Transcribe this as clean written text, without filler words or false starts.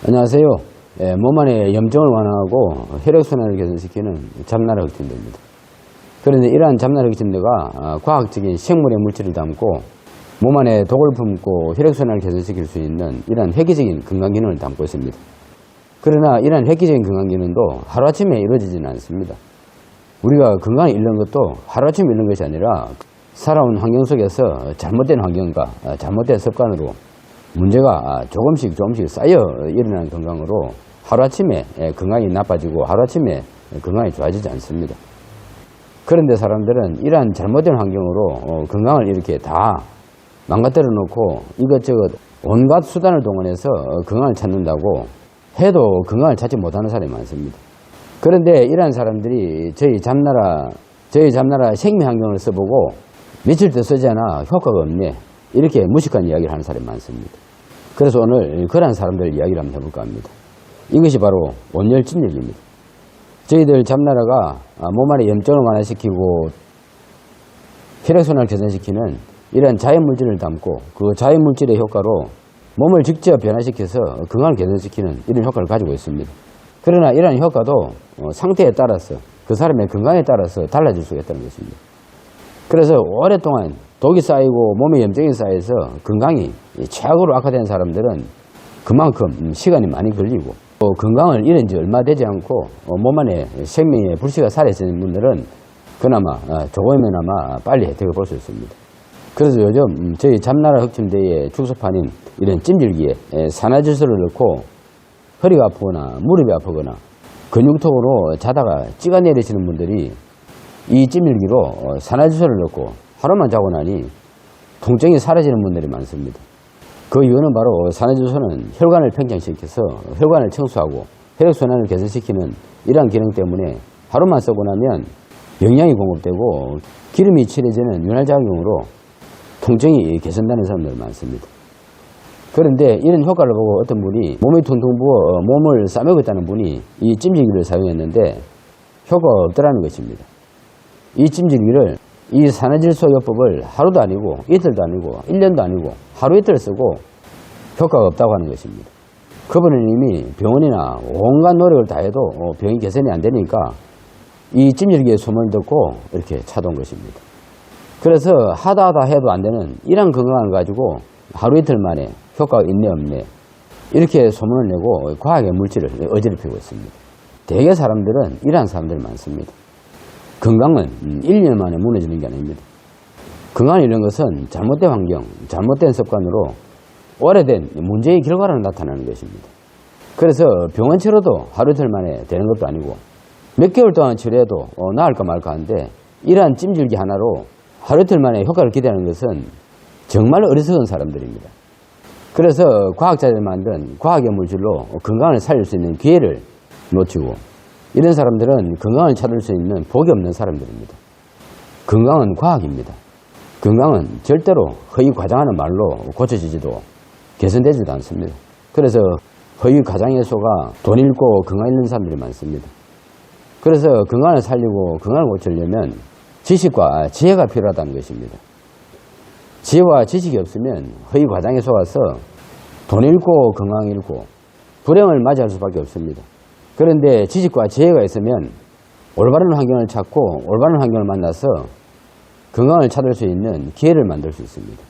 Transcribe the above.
안녕하세요. 몸 안에 염증을 완화하고 혈액순환을 개선시키는 잡나라 흑침대입니다. 그런데 이러한 잡나라 흑침대가 과학적인 생물의 물질을 담고 몸 안에 독을 품고 혈액순환을 개선시킬 수 있는 이러한 획기적인 건강기능을 담고 있습니다. 그러나 이러한 획기적인 건강기능도 하루아침에 이루어지지는 않습니다. 우리가 건강을 잃는 것도 하루아침에 잃는 것이 아니라 살아온 환경 속에서 잘못된 환경과 잘못된 습관으로 문제가 조금씩 쌓여 일어나는 건강으로 하루아침에 건강이 나빠지고 하루아침에 건강이 좋아지지 않습니다. 그런데 사람들은 이러한 잘못된 환경으로 건강을 이렇게 다 망가뜨려 놓고 이것저것 온갖 수단을 동원해서 건강을 찾는다고 해도 건강을 찾지 못하는 사람이 많습니다. 그런데 이러한 사람들이 저희 잡나라 생명 환경을 써보고 며칠 더 쓰지 않아 효과가 없네, 이렇게 무식한 이야기를 하는 사람이 많습니다. 그래서 오늘 그런 사람들 이야기를 한번 해볼까 합니다. 이것이 바로 온열찜질기입니다. 저희들 잡나라가 몸 안에 염증을 완화시키고 혈액순환을 개선시키는 이런 자연물질을 담고 그 자연물질의 효과로 몸을 직접 변화시켜서 건강을 개선시키는 이런 효과를 가지고 있습니다. 그러나 이러한 효과도 상태에 따라서 그 사람의 건강에 따라서 달라질 수가 있다는 것입니다. 그래서 오랫동안 독이 쌓이고 몸에 염증이 쌓여서 건강이 최악으로 악화된 사람들은 그만큼 시간이 많이 걸리고 또 건강을 잃은 지 얼마 되지 않고 몸 안에 생명의 불씨가 살아있는 분들은 그나마 조금이나마 빨리 혜택을 볼 수 있습니다. 그래서 요즘 저희 잡나라 흑침대의 축소판인 이런 찜질기에 산화질소를 넣고 허리가 아프거나 무릎이 아프거나 근육통으로 자다가 찌가 내리시는 분들이 이 찜질기로 산화질소를 넣고 하루만 자고 나니 통증이 사라지는 분들이 많습니다. 그 이유는 바로 산화질소는 혈관을 팽창시켜서 혈관을 청소하고 혈액순환을 개선시키는 이러한 기능 때문에 하루만 쓰고 나면 영양이 공급되고 기름이 칠해지는 윤활작용으로 통증이 개선되는 사람들이 많습니다. 그런데 이런 효과를 보고 어떤 분이 몸이 퉁퉁 부어 몸을 싸매고 있다는 분이 이 찜질기를 사용했는데 효과가 없더라는 것입니다. 이 찜질기를 이 산화질소요법을 하루도 아니고 이틀도 아니고 1년도 아니고 하루 이틀 쓰고 효과가 없다고 하는 것입니다. 그분은 이미 병원이나 온갖 노력을 다해도 병이 개선이 안 되니까 이 찜질기의 소문을 듣고 이렇게 찾아온 것입니다. 그래서 하다 해도 안 되는 이런 건강을 가지고 하루 이틀 만에 효과가 있네 없네 이렇게 소문을 내고 과학의 물질을 어지럽히고 있습니다. 대개 사람들은 이러한 사람들이 많습니다. 건강은 1년 만에 무너지는 게 아닙니다. 건강을 잃는 것은 잘못된 환경, 잘못된 습관으로 오래된 문제의 결과로 나타나는 것입니다. 그래서 병원 치료도 하루 이틀 만에 되는 것도 아니고 몇 개월 동안 치료해도 나을까 말까 하는데 이러한 찜질기 하나로 하루 이틀 만에 효과를 기대하는 것은 정말 어리석은 사람들입니다. 그래서 과학자들이 만든 과학의 물질로 건강을 살릴 수 있는 기회를 놓치고 이런 사람들은 건강을 찾을 수 있는 복이 없는 사람들입니다. 건강은 과학입니다. 건강은 절대로 허위 과장하는 말로 고쳐지지도 개선되지도 않습니다. 그래서 허위 과장의 소가 돈 잃고 건강 잃는 사람들이 많습니다. 그래서 건강을 살리고 건강을 고치려면 지식과 지혜가 필요하다는 것입니다. 지혜와 지식이 없으면 허위 과장에 속아서 돈 잃고 건강 잃고 불행을 맞이할 수밖에 없습니다. 그런데 지식과 지혜가 있으면 올바른 환경을 찾고 올바른 환경을 만나서 건강을 찾을 수 있는 기회를 만들 수 있습니다.